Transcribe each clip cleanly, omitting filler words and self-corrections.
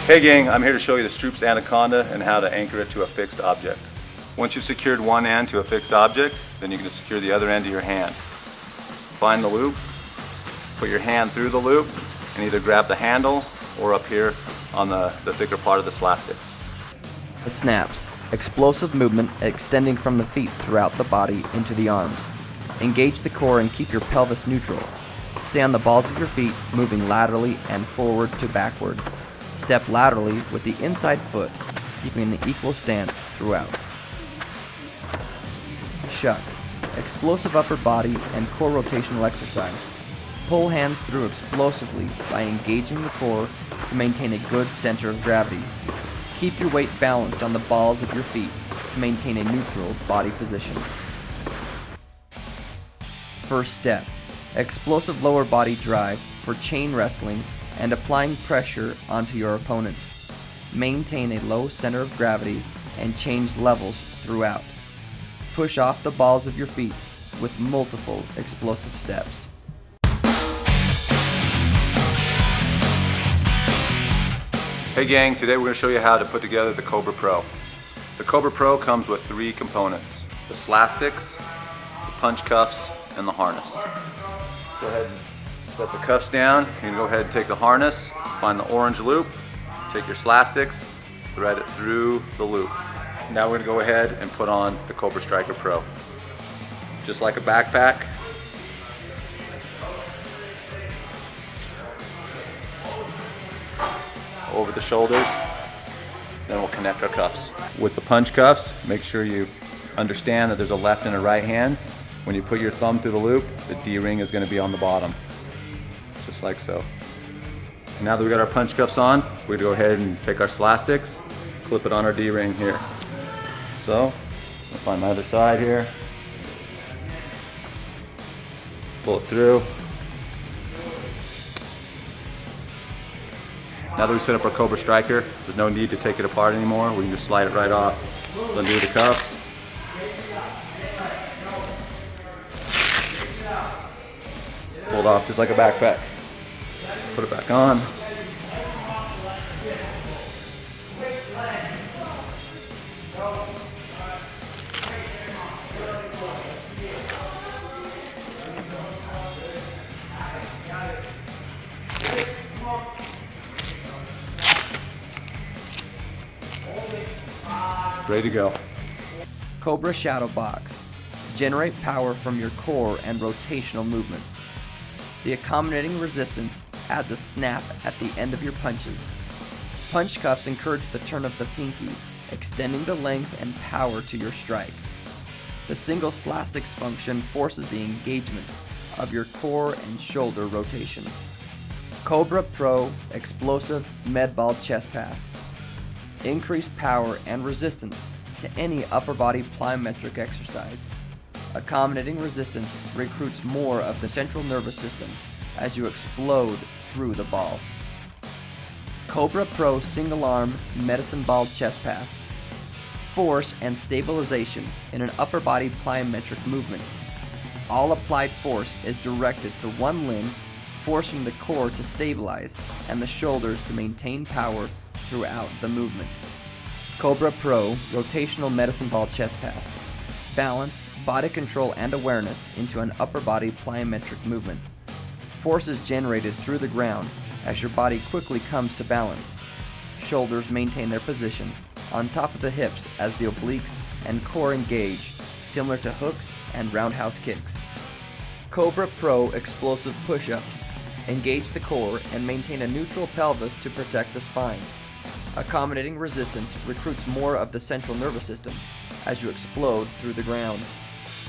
Hey gang, I'm here to show you the Stroops Anaconda and how to anchor it to a fixed object. Once you've secured one end to a fixed object, then you're going to secure the other end to your hand. Find the loop, put your hand through the loop, and either grab the handle or up here on the thicker part of the slastics. The snaps. Explosive movement extending from the feet throughout the body into the arms. Engage the core and keep your pelvis neutral. Stay on the balls of your feet, moving laterally and forward to backward. Step laterally with the inside foot, keeping an equal stance throughout. Shucks. Explosive upper body and core rotational exercise. Pull hands through explosively by engaging the core to maintain a good center of gravity. Keep your weight balanced on the balls of your feet to maintain a neutral body position. First step. Explosive lower body drive for chain wrestling and applying pressure onto your opponent. Maintain a low center of gravity and change levels throughout. Push off the balls of your feet with multiple explosive steps. Hey gang, today we're going to show you how to put together the Cobra Pro. The Cobra Pro comes with three components: the slastics, the punch cuffs, and the harness. Go ahead and set the cuffs down. You're going to go ahead and take the harness, find the orange loop, take your slastics, thread it through the loop. Now we're going to go ahead and put on the Cobra Striker Pro. Just like a backpack, over the shoulders, then we'll connect our cuffs. With the punch cuffs, make sure you understand that there's a left and a right hand. When you put your thumb through the loop, the D-ring is going to be on the bottom, just like so. Now that we got our punch cuffs on, we're going to go ahead and take our slastics, clip it on our D-ring here. So, I'll find my other side here, pull it through. Now that we set up our Cobra Striker, there's no need to take it apart anymore. We can just slide it right off. Undo the cuffs. Pull it off just like a backpack. Put it back on. Ready to go. Cobra Shadow Box. Generate power from your core and rotational movement. The accommodating resistance adds a snap at the end of your punches. Punch cuffs encourage the turn of the pinky, extending the length and power to your strike. The single slastics function forces the engagement of your core and shoulder rotation. Cobra Pro Explosive Med Ball Chest Pass. Increased power and resistance to any upper body plyometric exercise. Accommodating resistance recruits more of the central nervous system as you explode through the ball. Cobra Pro Single Arm Medicine Ball Chest Pass. Force and stabilization in an upper body plyometric movement. All applied force is directed to one limb, forcing the core to stabilize and the shoulders to maintain power throughout the movement. Cobra Pro Rotational Medicine Ball Chest Pass. Balance, body control, and awareness into an upper body plyometric movement. Force is generated through the ground as your body quickly comes to balance. Shoulders maintain their position on top of the hips as the obliques and core engage, similar to hooks and roundhouse kicks. Cobra Pro Explosive Push-Ups. Engage the core and maintain a neutral pelvis to protect the spine. Accommodating resistance recruits more of the central nervous system as you explode through the ground.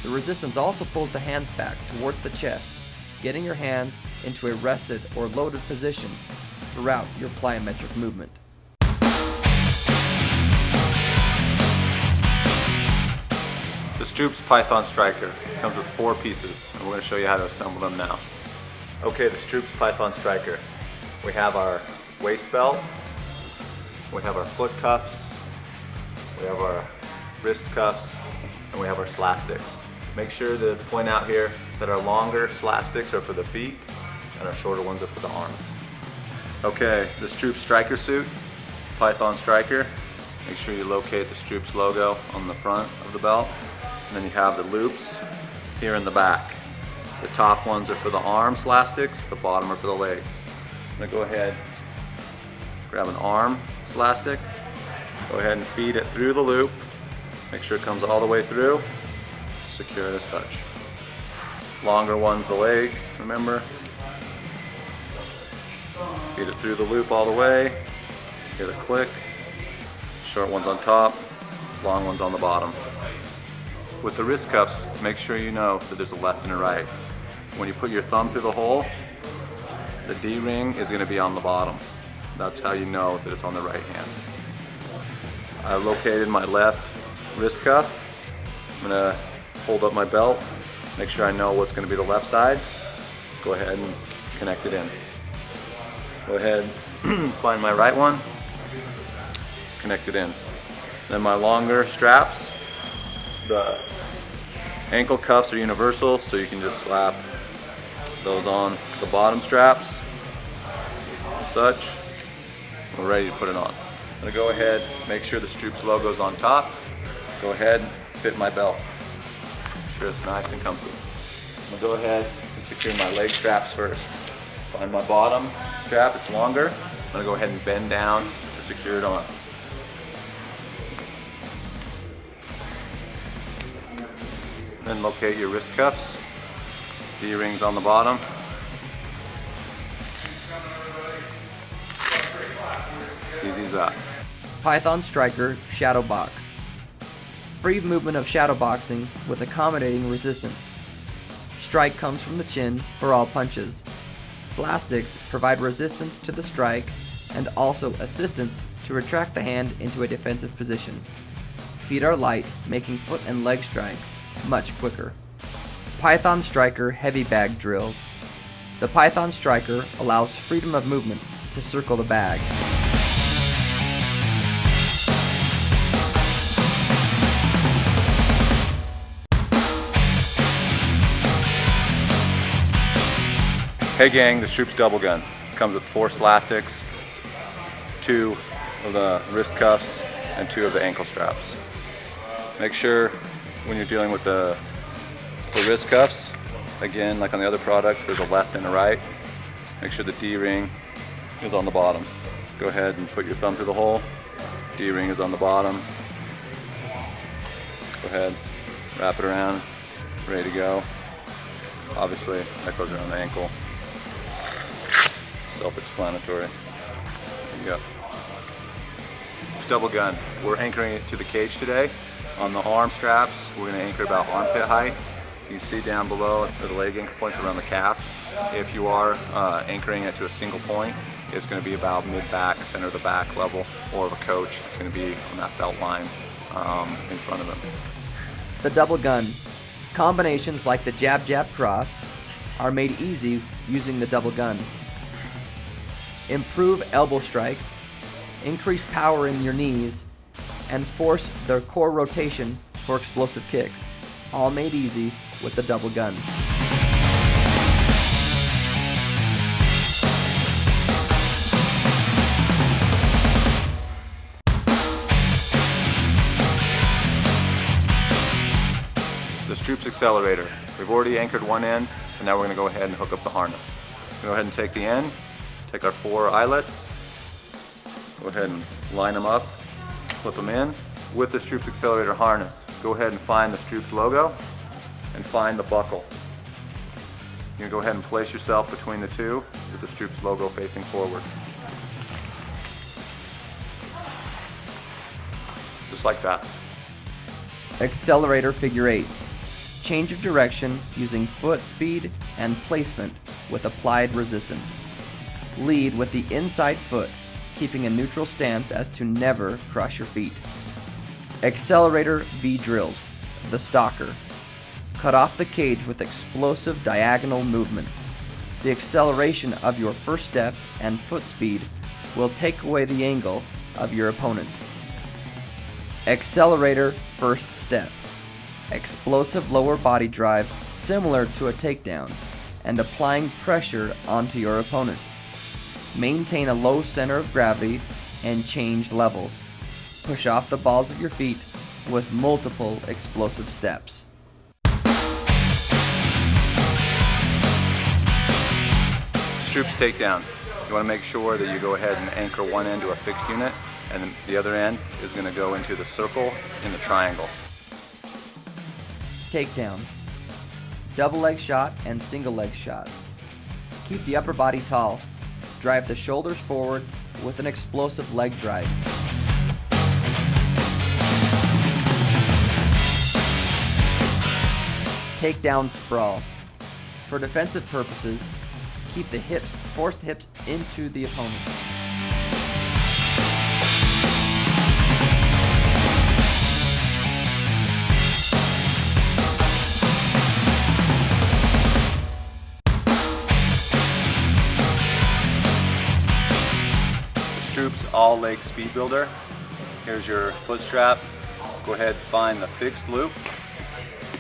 The resistance also pulls the hands back towards the chest, getting your hands into a rested or loaded position throughout your plyometric movement. The Stroops Python Striker comes with 4 pieces, and we're going to show you how to assemble them now. Okay, the Stroops Python Striker. We have our waist belt, we have our foot cuffs, we have our wrist cuffs, and we have our slastics. Make sure to point out here that our longer slastics are for the feet and our shorter ones are for the arms. Okay, the Stroops Striker suit Python striker, make sure you locate the Stroops logo on the front of the belt. And then you have the loops here in the back. The top ones are for the arms elastics, the bottom are for the legs. I'm gonna go ahead, grab an arm elastic, go ahead and feed it through the loop. Make sure it comes all the way through, secure it as such. Longer one's the leg, remember. Feed it through the loop all the way, get a click. Short one's on top, long one's on the bottom. With the wrist cuffs, make sure you know that there's a left and a right. When you put your thumb through the hole, the D-ring is going to be on the bottom. That's how you know that it's on the right hand. I located my left wrist cuff. I'm going to hold up my belt, make sure I know what's going to be the left side. Go ahead and connect it in. Go ahead, find my right one, connect it in. Then my longer straps, the ankle cuffs are universal, so you can just slap those on the bottom straps, as such. We're ready to put it on. I'm gonna go ahead, make sure the Stroops logo is on top. Go ahead, fit my belt. Make sure it's nice and comfy. I'm gonna go ahead and secure my leg straps first. Find my bottom strap, it's longer. I'm gonna go ahead and bend down to secure it on. Then locate your wrist cuffs. D-rings on the bottom. Easy as that. Python striker shadow box. Free movement of shadow boxing with accommodating resistance. Strike comes from the chin for all punches. Slastics provide resistance to the strike and also assistance to retract the hand into a defensive position. Feet are light, making foot and leg strikes much quicker. Python striker heavy bag drills. The Python striker allows freedom of movement to circle the bag. Hey gang, the Stroops double gun. Comes with 4 slastics, 2 of the wrist cuffs, and 2 of the ankle straps. Make sure when you're dealing with the wrist cuffs, again, like on the other products, there's a left and a right. Make sure the D-ring is on the bottom. Go ahead and put your thumb through the hole. D-ring is on the bottom. Go ahead, wrap it around, ready to go. Obviously, that goes around the ankle. Self-explanatory. There you go. It's double gun. We're anchoring it to the cage today. On the arm straps, we're going to anchor about armpit height. You can see down below the leg anchor points around the calves. If you are anchoring it to a single point, it's going to be about mid-back, center of the back level, or of a coach. It's going to be on that belt line in front of them. The double gun. Combinations like the jab-jab cross are made easy using the double gun. Improve elbow strikes, increase power in your knees, and force their core rotation for explosive kicks. All made easy with the double gun. The Stroops accelerator. We've already anchored one end, and now we're going to go ahead and hook up the harness. Go ahead and take the end, take our 4 eyelets, go ahead and line them up, flip them in. With the Stroops accelerator harness, go ahead and find the Stroops logo and find the buckle. You're going to go ahead and place yourself between the two with the Stroops logo facing forward. Just like that. Accelerator figure 8s. Change of direction using foot speed and placement with applied resistance. Lead with the inside foot, keeping a neutral stance as to never cross your feet. Accelerator V drills. The stalker. Cut off the cage with explosive diagonal movements. The acceleration of your first step and foot speed will take away the angle of your opponent. Accelerator first step. Explosive lower body drive similar to a takedown and applying pressure onto your opponent. Maintain a low center of gravity and change levels. Push off the balls of your feet with multiple explosive steps. Stroops takedown. You want to make sure that you go ahead and anchor one end to a fixed unit, and then the other end is going to go into the circle in the triangle. Takedown. Double leg shot and single leg shot. Keep the upper body tall. Drive the shoulders forward with an explosive leg drive. Takedown sprawl. For defensive purposes, keep the hips, force the hips into the opponent. Stroops all leg speed builder. Here's your foot strap. Go ahead and find the fixed loop.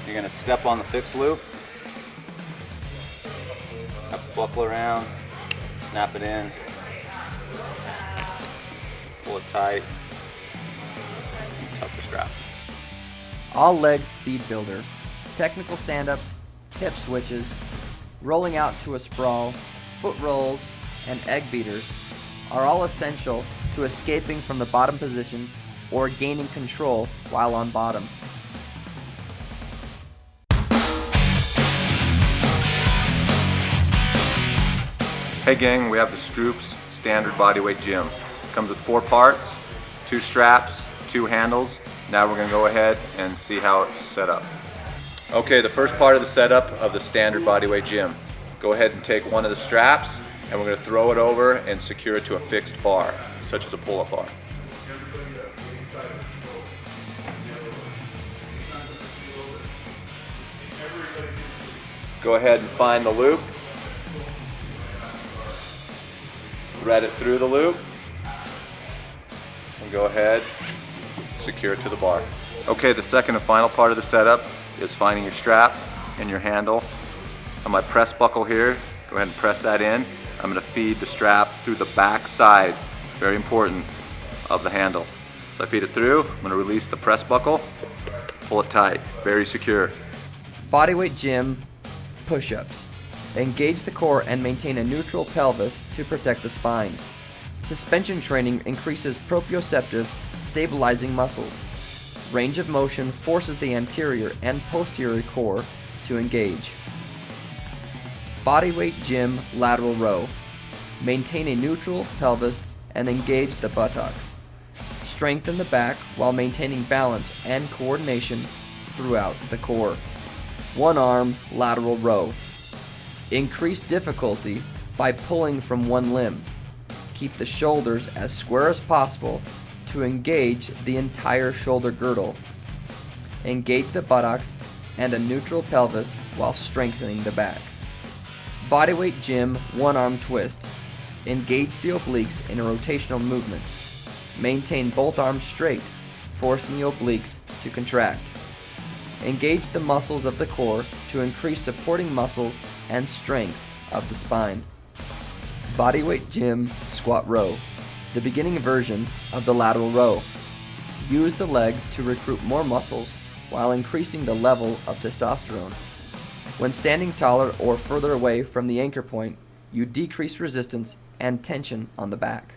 You're going to step on the fixed loop. Buckle around, snap it in, pull it tight, and tuck the strap. All leg speed builder. Technical stand-ups, hip switches, rolling out to a sprawl, foot rolls, and egg beaters are all essential to escaping from the bottom position or gaining control while on bottom. Hey gang, we have the Stroops standard bodyweight gym. Comes with 4 parts, 2 straps, 2 handles. Now we're gonna go ahead and see how it's set up. Okay, the first part of the setup of the standard bodyweight gym. Go ahead and take one of the straps and we're gonna throw it over and secure it to a fixed bar, such as a pull-up bar. Go ahead and find the loop. Thread it through the loop and go ahead, secure it to the bar. Okay, the second and final part of the setup is finding your strap and your handle. On my press buckle here, go ahead and press that in. I'm going to feed the strap through the back side, very important, of the handle. So I feed it through, I'm going to release the press buckle, pull it tight, very secure. Bodyweight gym push-ups. Engage the core and maintain a neutral pelvis to protect the spine. Suspension training increases proprioceptive, stabilizing muscles. Range of motion forces the anterior and posterior core to engage. Bodyweight gym lateral row. Maintain a neutral pelvis and engage the buttocks. Strengthen the back while maintaining balance and coordination throughout the core. One arm lateral row. Increase difficulty by pulling from one limb. Keep the shoulders as square as possible to engage the entire shoulder girdle. Engage the buttocks and a neutral pelvis while strengthening the back. Bodyweight gym one arm twist. Engage the obliques in a rotational movement. Maintain both arms straight, forcing the obliques to contract. Engage the muscles of the core to increase supporting muscles and strength of the spine. Bodyweight gym squat row, the beginning version of the lateral row. Use the legs to recruit more muscles while increasing the level of testosterone. When standing taller or further away from the anchor point, you decrease resistance and tension on the back.